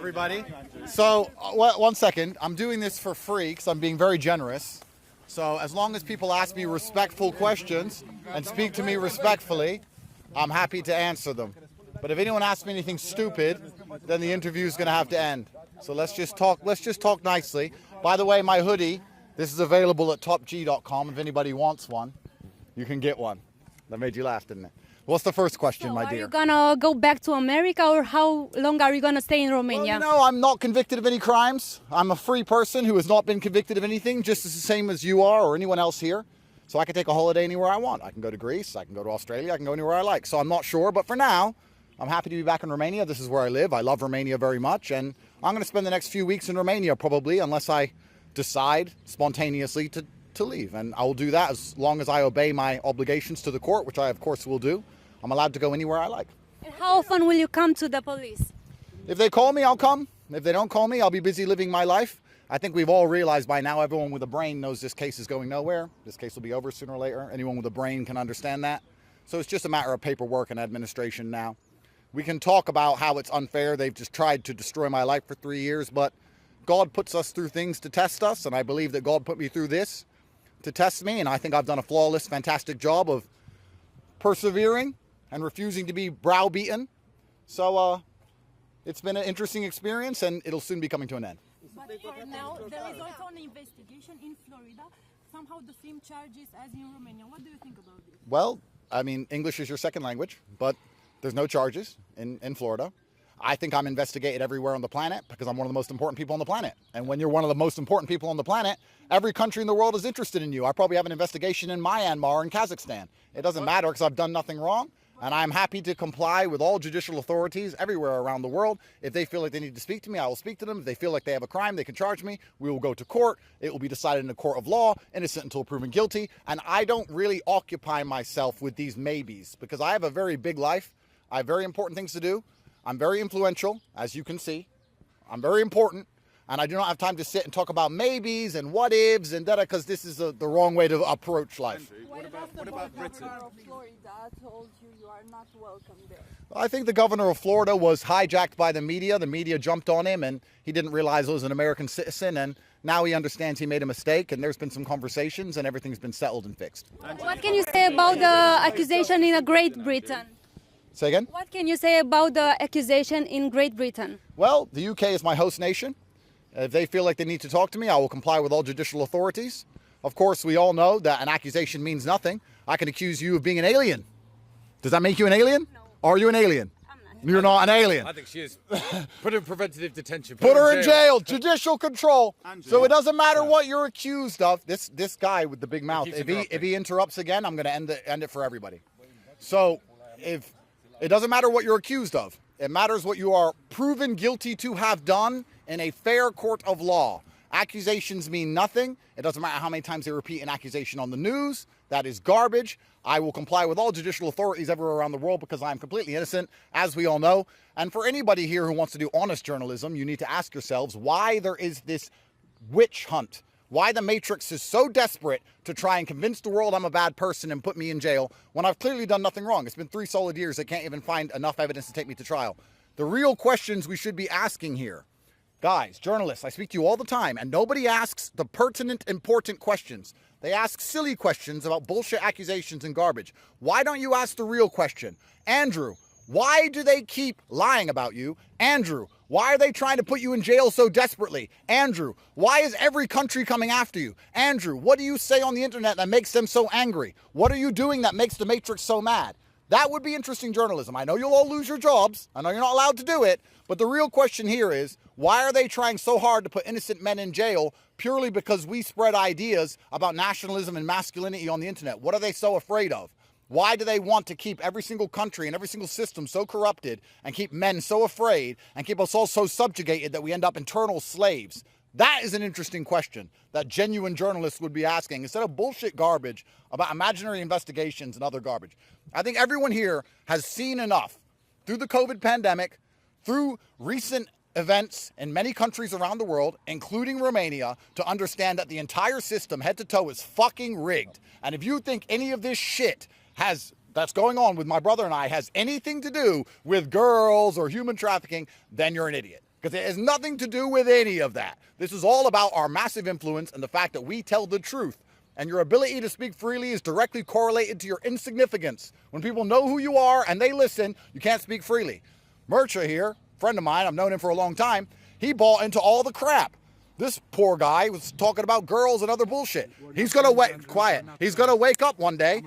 everybody. So, one second. I'm doing this for free because I'm being very generous. So, as long as people ask me respectful questions and speak to me respectfully, I'm happy to answer them. But if anyone asks me anything stupid, then the interview is going to have to end. So let's just talk. Let's just talk nicely. By the way, my hoodie. This is available at topg.com. If anybody wants one, you can get one. That made you laugh, didn't it? What's the first question, my dear? Are you gonna go back to America, or how long are you gonna stay in Romania? Well, I'm not convicted of any crimes. I'm a free person who has not been convicted of anything, just as the same as you are or anyone else here. So I can take a holiday anywhere I want. I can go to Greece, I can go to Australia, I can go anywhere I like. So I'm not sure, but for now, I'm happy to be back in Romania. This is where I live. I love Romania very much, and I'm going to spend the next few weeks in Romania probably, unless I decide spontaneously to leave. And I will do that as long as I obey my obligations to the court, which I of course will do. I'm allowed to go anywhere I like. And how often will you come to the police? If they call me, I'll come. If they don't call me, I'll be busy living my life. I think we've all realized by now, everyone with a brain knows this case is going nowhere. This case will be over sooner or later. Anyone with a brain can understand that. So it's just a matter of paperwork and administration now. We can talk about how it's unfair. They've just tried to destroy my life for 3 years, but God puts us through things to test us, and I believe that God put me through this to test me, and I think I've done a flawless, fantastic job of persevering and refusing to be browbeaten. So it's been an interesting experience, and it'll soon be coming to an end. But for now, there is also an investigation in Florida, somehow the same charges as in Romania. What do you think about this? Well, I mean, English is your second language, but there's no charges in Florida. I think I'm investigated everywhere on the planet because I'm one of the most important people on the planet. And when you're one of the most important people on the planet, every country in the world is interested in you. I probably have an investigation in Myanmar and Kazakhstan. It doesn't matter because I've done nothing wrong. And I'm happy to comply with all judicial authorities everywhere around the world. If they feel like they need to speak to me, I will speak to them. If they feel like they have a crime, they can charge me. We will go to court. It will be decided in a court of law, innocent until proven guilty. And I don't really occupy myself with these maybes because I have a very big life. I have very important things to do. I'm very influential, as you can see. I'm very important, and I do not have time to sit and talk about maybes and what ifs and da-da, because this is the wrong way to approach life. What about Britain? Governor of Florida told you are not welcome there. I think the governor of Florida was hijacked by the media. The media jumped on him, and he didn't realize he was an American citizen, and now he understands he made a mistake, and there's been some conversations, and everything's been settled and fixed. What can you say about the accusation in Great Britain? Say again? What can you say about the accusation in Great Britain? Well, the UK is my host nation. If they feel like they need to talk to me, I will comply with all judicial authorities. Of course, we all know that an accusation means nothing. I can accuse you of being an alien. Does that make you an alien? No. Are you an alien? I'm not. You're not an alien. I think she is. Put her in preventative detention. Put her in jail. Judicial control. So it doesn't matter what you're accused of. This guy with the big mouth, if he interrupts again, I'm going to end it for everybody. So if it doesn't matter what you're accused of. It matters what you are proven guilty to have done in a fair court of law. Accusations mean nothing. It doesn't matter how many times they repeat an accusation on the news. That is garbage. I will comply with all judicial authorities everywhere around the world because I am completely innocent, as we all know. And for anybody here who wants to do honest journalism, you need to ask yourselves why there is this witch hunt. Why the Matrix is so desperate to try and convince the world I'm a bad person and put me in jail when I've clearly done nothing wrong. It's been 3 solid years. They can't even find enough evidence to take me to trial. The real questions we should be asking here. Guys, journalists, I speak to you all the time, and nobody asks the pertinent, important questions. They ask silly questions about bullshit accusations and garbage. Why don't you ask the real question? Andrew, why do they keep lying about you? Andrew, why are they trying to put you in jail so desperately? Andrew, why is every country coming after you? Andrew, what do you say on the internet that makes them so angry? What are you doing that makes the Matrix so mad? That would be interesting journalism. I know you'll all lose your jobs. I know you're not allowed to do it. But the real question here is, why are they trying so hard to put innocent men in jail purely because we spread ideas about nationalism and masculinity on the internet? What are they so afraid of? Why do they want to keep every single country and every single system so corrupted and keep men so afraid and keep us all so subjugated that we end up eternal slaves? That is an interesting question that genuine journalists would be asking instead of bullshit garbage about imaginary investigations and other garbage. I think everyone here has seen enough through the COVID pandemic, through recent events in many countries around the world, including Romania, to understand that the entire system, head to toe, is fucking rigged. And if you think any of this shit that's going on with my brother and I has anything to do with girls or human trafficking, then you're an idiot. because it has nothing to do with any of that. This is all about our massive influence and the fact that we tell the truth. And your ability to speak freely is directly correlated to your insignificance. When people know who you are and they listen, you can't speak freely. Mercha here, friend of mine, I've known him for a long time, he bought into all the crap. This poor guy was talking about girls and other bullshit. He's gonna He's gonna wake up one day.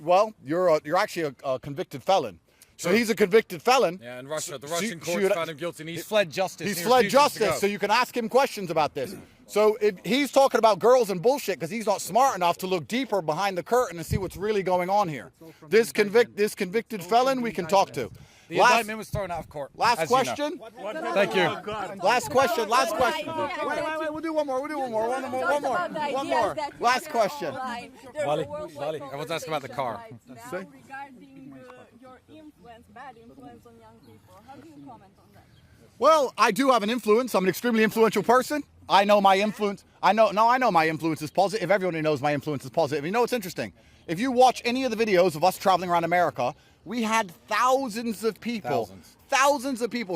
Well, you're actually a convicted felon. So he's a convicted felon. Yeah, in Russia, the Russian courts found him guilty and he's fled justice. He's fled justice, so you can ask him questions about this. So if he's talking about girls and bullshit because he's not smart enough to look deeper behind the curtain and see what's really going on here. This convicted felon we can talk to. The indictment was thrown out of court. Last question. Thank you. Last question. Wait, we'll do one more. One more. Last question. Everyone's asking about the car. Regarding your bad influence on young people, how do you comment on that? Well, I do have an influence. I'm an extremely influential person. I know my influence. I know my influence is positive. Everybody knows my influence is positive. You know what's interesting? If you watch any of the videos of us traveling around America, we had thousands of people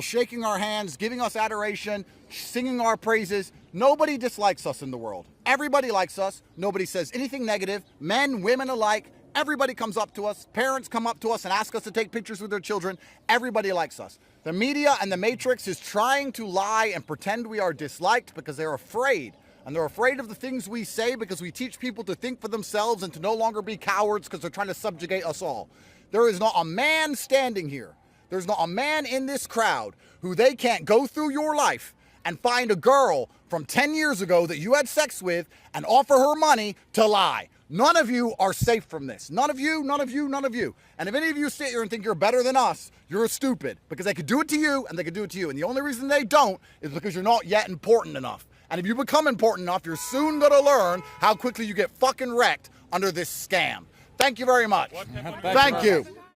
shaking our hands, giving us adoration, singing our praises. Nobody dislikes us in the world. Everybody likes us. Nobody says anything negative. Men, women alike. Everybody comes up to us. Parents come up to us and ask us to take pictures with their children. Everybody likes us. The media and the Matrix is trying to lie and pretend we are disliked because they're afraid. And they're afraid of the things we say because we teach people to think for themselves and to no longer be cowards because they're trying to subjugate us all. There is not a man standing here. There's not a man in this crowd who they can't go through your life and find a girl from 10 years ago that you had sex with and offer her money to lie. None of you are safe from this. None of you. And if any of you sit here and think you're better than us, you're stupid because they could do it to you and they could do it to you. And the only reason they don't is because you're not yet important enough. And if you become important enough, you're soon going to learn how quickly you get fucking wrecked under this scam. Thank you very much. Thank you.